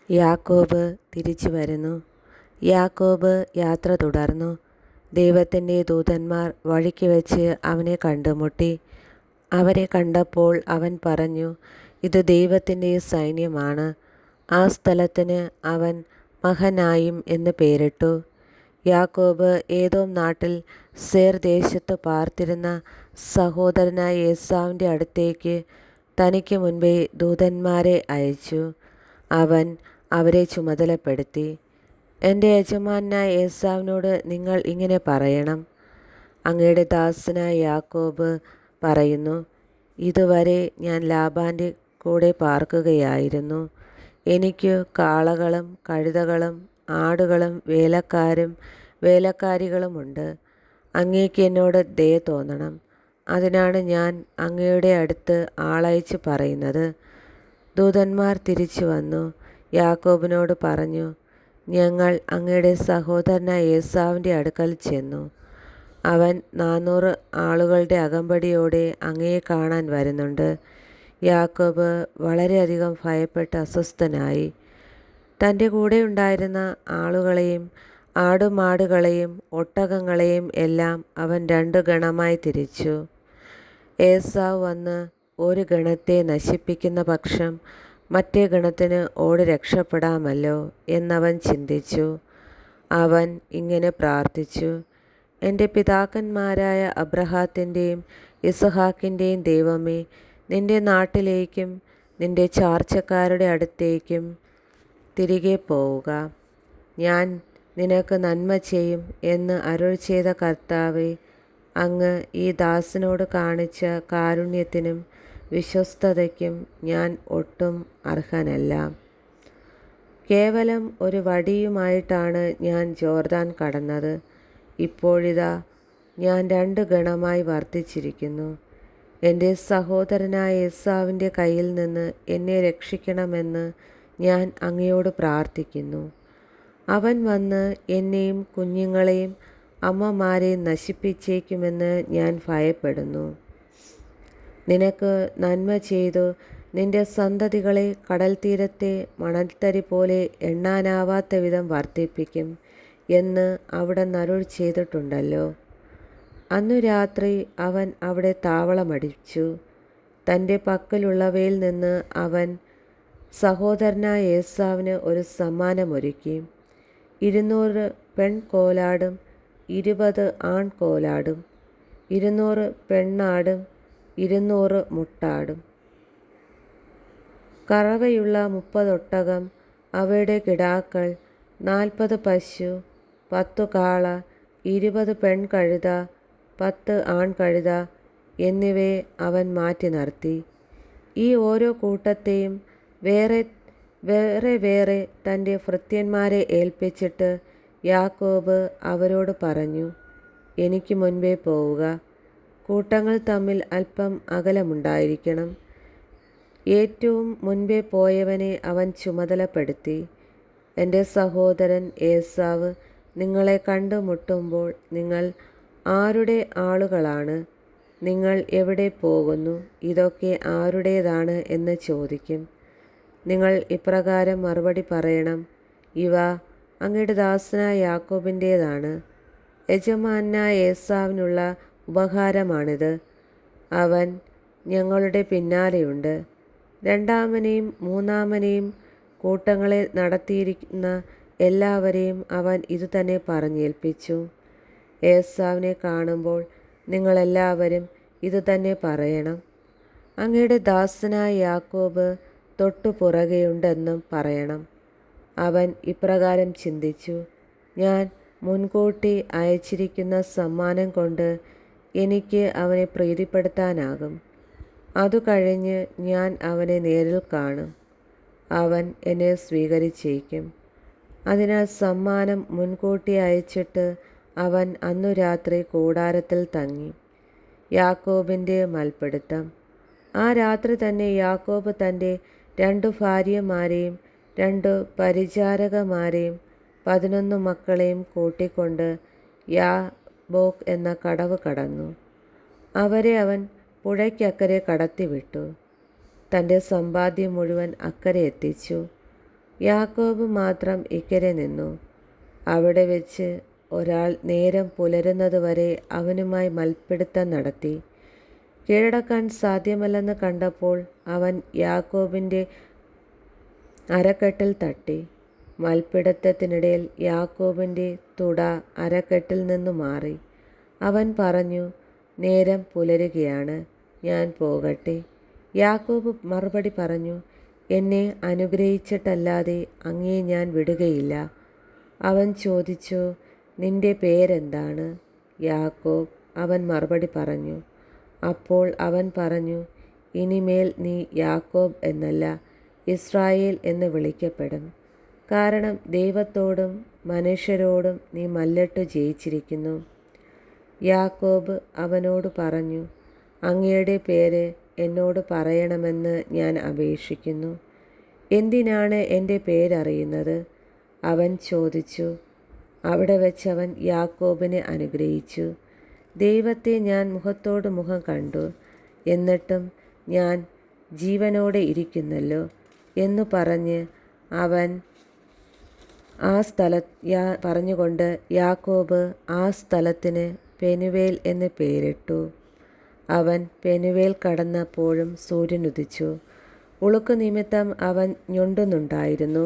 യാക്കോബ് തിരിച്ചു വരുന്നു. യാക്കോബ് യാത്ര തുടർന്നു. ദൈവത്തിൻ്റെ ദൂതന്മാർ വഴിക്ക് വെച്ച് അവനെ കണ്ടുമുട്ടി. അവരെ കണ്ടപ്പോൾ അവൻ പറഞ്ഞു, ഇത് ദൈവത്തിൻ്റെ സൈന്യമാണ്. ആ സ്ഥലത്തിന് അവൻ മഹനായിം എന്ന് പേരിട്ടു. യാക്കോബ് ഏദോം നാട്ടിൽ സേർ ദേശത്ത് പാർത്തിരുന്ന സഹോദരനായ ഏസാവിൻ്റെ അടുത്തേക്ക് തനിക്ക് മുൻപേ ദൂതന്മാരെ അയച്ചു. അവൻ അവരെ ചുമതലപ്പെടുത്തി, എൻ്റെ യജമാനായ ഏസാവിനോട് നിങ്ങൾ ഇങ്ങനെ പറയണം, അങ്ങയുടെ ദാസനായ യാക്കോബ് പറയുന്നു, ഇതുവരെ ഞാൻ ലാബാൻ്റെ കൂടെ പാർക്കുകയായിരുന്നു. എനിക്ക് കാളകളും കഴുതകളും ആടുകളും വേലക്കാരും വേലക്കാരികളുമുണ്ട്. അങ്ങേക്ക് എന്നോട് ദയ തോന്നണം. അതിനാണ് ഞാൻ അങ്ങയുടെ അടുത്ത് ആളയച്ച് പറയുന്നത്. ദൂതന്മാർ തിരിച്ചു വന്നു യാക്കോബിനോട് പറഞ്ഞു, ഞങ്ങൾ അങ്ങയുടെ സഹോദരനായ ഏസാവിൻ്റെ അടുക്കൽ ചെന്നു. അവൻ 400 ആളുകളുടെ അകമ്പടിയോടെ അങ്ങയെ കാണാൻ വരുന്നുണ്ട്. യാക്കോബ് വളരെയധികം ഭയപ്പെട്ട് അസ്വസ്ഥനായി. തൻ്റെ കൂടെ ഉണ്ടായിരുന്ന ആളുകളെയും ആടുമാടുകളെയും ഒട്ടകങ്ങളെയും എല്ലാം അവൻ 2 ഗണമായി തിരിച്ചു. ഏസാവ് വന്ന് ഒരു ഗണത്തെ നശിപ്പിക്കുന്ന പക്ഷം മറ്റേ ഗണത്തിന് ഓടി രക്ഷപ്പെടാമല്ലോ എന്നവൻ ചിന്തിച്ചു. അവൻ ഇങ്ങനെ പ്രാർത്ഥിച്ചു, എൻ്റെ പിതാക്കന്മാരായ അബ്രഹാത്തിൻ്റെയും ഇസഹാക്കിൻ്റെയും ദൈവമേ, നിൻ്റെ നാട്ടിലേക്കും നിൻ്റെ ചാർച്ചക്കാരുടെ അടുത്തേക്കും തിരികെ പോവുക. ഞാൻ നിനക്ക് നന്മ ചെയ്യും എന്ന് അരുൾ ചെയ്ത കർത്താവേ, അങ്ങ് ഈ ദാസനോട് കാണിച്ച കാരുണ്യത്തിനും വിശ്വസ്തതയ്ക്കും ഞാൻ ഒട്ടും അർഹനല്ല. കേവലം ഒരു വടിയുമായിട്ടാണ് ഞാൻ ജോർദാൻ കടന്നത്. ഇപ്പോഴിതാ ഞാൻ 2 ഗണമായി വർദ്ധിച്ചിരിക്കുന്നു. എൻ്റെ സഹോദരനായ ഏസാവിൻ്റെ കയ്യിൽ നിന്ന് എന്നെ രക്ഷിക്കണമെന്ന് ഞാൻ അങ്ങയോട് പ്രാർത്ഥിക്കുന്നു. അവൻ വന്ന് എന്നെയും കുഞ്ഞുങ്ങളെയും അമ്മമാരെയും നശിപ്പിച്ചേക്കുമെന്ന് ഞാൻ ഭയപ്പെടുന്നു. നിനക്ക് നന്മ ചെയ്തു നിന്റെ സന്തതികളെ കടൽ തീരത്തെ മണൽത്തരി പോലെ എണ്ണാനാവാത്ത വിധം വർദ്ധിപ്പിക്കും എന്ന് അവിടുന്ന് അരുൾ ചെയ്തിട്ടുണ്ടല്ലോ. അന്നു രാത്രി അവൻ അവിടെ താവളമടിച്ചു. തൻ്റെ പക്കലുള്ളവയിൽ നിന്ന് അവൻ സഹോദരനായ ഏസാവിന് ഒരു സമ്മാനമൊരുക്കി. 200 പെൺകോലാടും 20 ആൺകോലാടും, 200 പെണ്ണാടും 200 മുട്ടാടും, കറവയുള്ള 30 ഒട്ടകം, അവയുടെ കിടാക്കൾ, 40 പശു, 10 കാള, 20 പെൺകഴുത, 10 ആൺകഴുത എന്നിവയെ അവൻ മാറ്റി നിർത്തി. ഈ ഓരോ കൂട്ടത്തെയും വേറെ വേറെ തൻ്റെ ഭൃത്യന്മാരെ ഏൽപ്പിച്ചിട്ട് യാക്കോബ് അവരോട് പറഞ്ഞു, എനിക്ക് മുൻപേ പോവുക. കൂട്ടങ്ങൾ തമ്മിൽ അല്പം അകലമുണ്ടായിരിക്കണം. ഏറ്റവും മുൻപേ പോയവനെ അവൻ ചുമതലപ്പെടുത്തി, എൻ്റെ സഹോദരൻ ഏസാവ് നിങ്ങളെ കണ്ടുമുട്ടുമ്പോൾ നിങ്ങൾ ആരുടെ ആളുകളാണ്, നിങ്ങൾ എവിടെ പോകുന്നു, ഇതൊക്കെ ആരുടേതാണ് എന്ന് ചോദിക്കും. നിങ്ങൾ ഇപ്രകാരം മറുപടി പറയണം, ഇവ അങ്ങയുടെ ദാസനായ യാക്കോബിൻ്റേതാണ്. യജമാനായ ഏസാവിനുള്ള ഉപഹാരമാണിത്. അവൻ ഞങ്ങളുടെ പിന്നാലെയുണ്ട്. 2-ാമനെയും 3-ാമനെയും കൂട്ടങ്ങളെ നടത്തിയിരിക്കുന്ന എല്ലാവരെയും അവൻ ഇതുതന്നെ പറഞ്ഞേൽപ്പിച്ചു. ഏസാവിനെ കാണുമ്പോൾ നിങ്ങളെല്ലാവരും ഇതുതന്നെ പറയണം, അങ്ങയുടെ ദാസനായ യാക്കോബ് തൊട്ടു പുറകെയുണ്ടെന്നും പറയണം. അവൻ ഇപ്രകാരം ചിന്തിച്ചു, ഞാൻ മുൻകൂട്ടി അയച്ചിരിക്കുന്ന സമ്മാനം കൊണ്ട് എനിക്ക് അവനെ പ്രീതിപ്പെടുത്താനാകും. അതു കഴിഞ്ഞ് ഞാൻ അവനെ നേരിൽ കാണും. അവൻ എന്നെ സ്വീകരിച്ചേക്കും. അതിനാൽ സമ്മാനം മുൻകൂട്ടി അയച്ചിട്ട് അവൻ അന്നു രാത്രി കൂടാരത്തിൽ തങ്ങി. യാക്കോബിൻ്റെ മൽപ്പിടുത്തം. ആ രാത്രി തന്നെ യാക്കോബ് തൻ്റെ 2 ഭാര്യമാരെയും 2 പരിചാരകമാരെയും 11 മക്കളെയും കൂട്ടിക്കൊണ്ട് യാബോക്ക് എന്ന കടവ് കടന്നു. അവരെ അവൻ പുഴയ്ക്കക്കരെ കടത്തിവിട്ടു. തൻ്റെ സമ്പാദ്യം മുഴുവൻ അക്കരെ എത്തിച്ചു. യാക്കോബ് മാത്രം ഇക്കരെ നിന്നു. അവിടെ വെച്ച് ഒരാൾ നേരം പുലരുന്നതുവരെ അവനുമായി മൽപ്പിടുത്തം നടത്തി. കീഴടക്കാൻ സാധ്യമല്ലെന്ന് കണ്ടപ്പോൾ അവൻ യാക്കോബിൻ്റെ അരക്കെട്ടിൽ തട്ടി. മൽപ്പിടുത്തത്തിനിടയിൽ യാക്കോബിൻ്റെ തുട അരക്കെട്ടിൽ നിന്നു മാറി. അവൻ പറഞ്ഞു, നേരം പുലരുകയാണ്, ഞാൻ പോകട്ടെ. യാക്കോബ് മറുപടി പറഞ്ഞു, എന്നെ അനുഗ്രഹിച്ചിട്ടല്ലാതെ അങ്ങയെ ഞാൻ വിടുകയില്ല. അവൻ ചോദിച്ചു, നിന്റെ പേരെന്താണ്? യാക്കോബ്. അവൻ മറുപടി പറഞ്ഞു. അപ്പോൾ അവൻ പറഞ്ഞു, ഇനിമേൽ നീ യാക്കോബ് എന്നല്ല, ഇസ്രായേൽ എന്ന് വിളിക്കപ്പെടും. കാരണം ദൈവത്തോടും മനുഷ്യരോടും നീ മല്ലിട്ടു ജയിച്ചിരിക്കുന്നു. യാക്കോബ് അവനോട് പറഞ്ഞു, അങ്ങയുടെ പേര് എന്നോട് പറയണമെന്ന് ഞാൻ അപേക്ഷിക്കുന്നു. എന്തിനാണ് എൻ്റെ പേരറിയുന്നത്? അവൻ ചോദിച്ചു. അവിടെ വെച്ചവൻ യാക്കോബിനെ അനുഗ്രഹിച്ചു. ദൈവത്തെ ഞാൻ മുഖത്തോട് മുഖം കണ്ടു, എന്നിട്ടും ഞാൻ ജീവനോടെ ഇരിക്കുന്നല്ലോ എന്നു പറഞ്ഞ് അവൻ പറഞ്ഞുകൊണ്ട് യാക്കോബ് ആ സ്ഥലത്തിന് പെനുവേൽ എന്ന് പേരിട്ടു. അവൻ പെനുവേൽ കടന്നപ്പോഴും സൂര്യൻ ഉദിച്ചു. ഉളുക്കു നിമിത്തം അവൻ ഞൊണ്ടുന്നുണ്ടായിരുന്നു.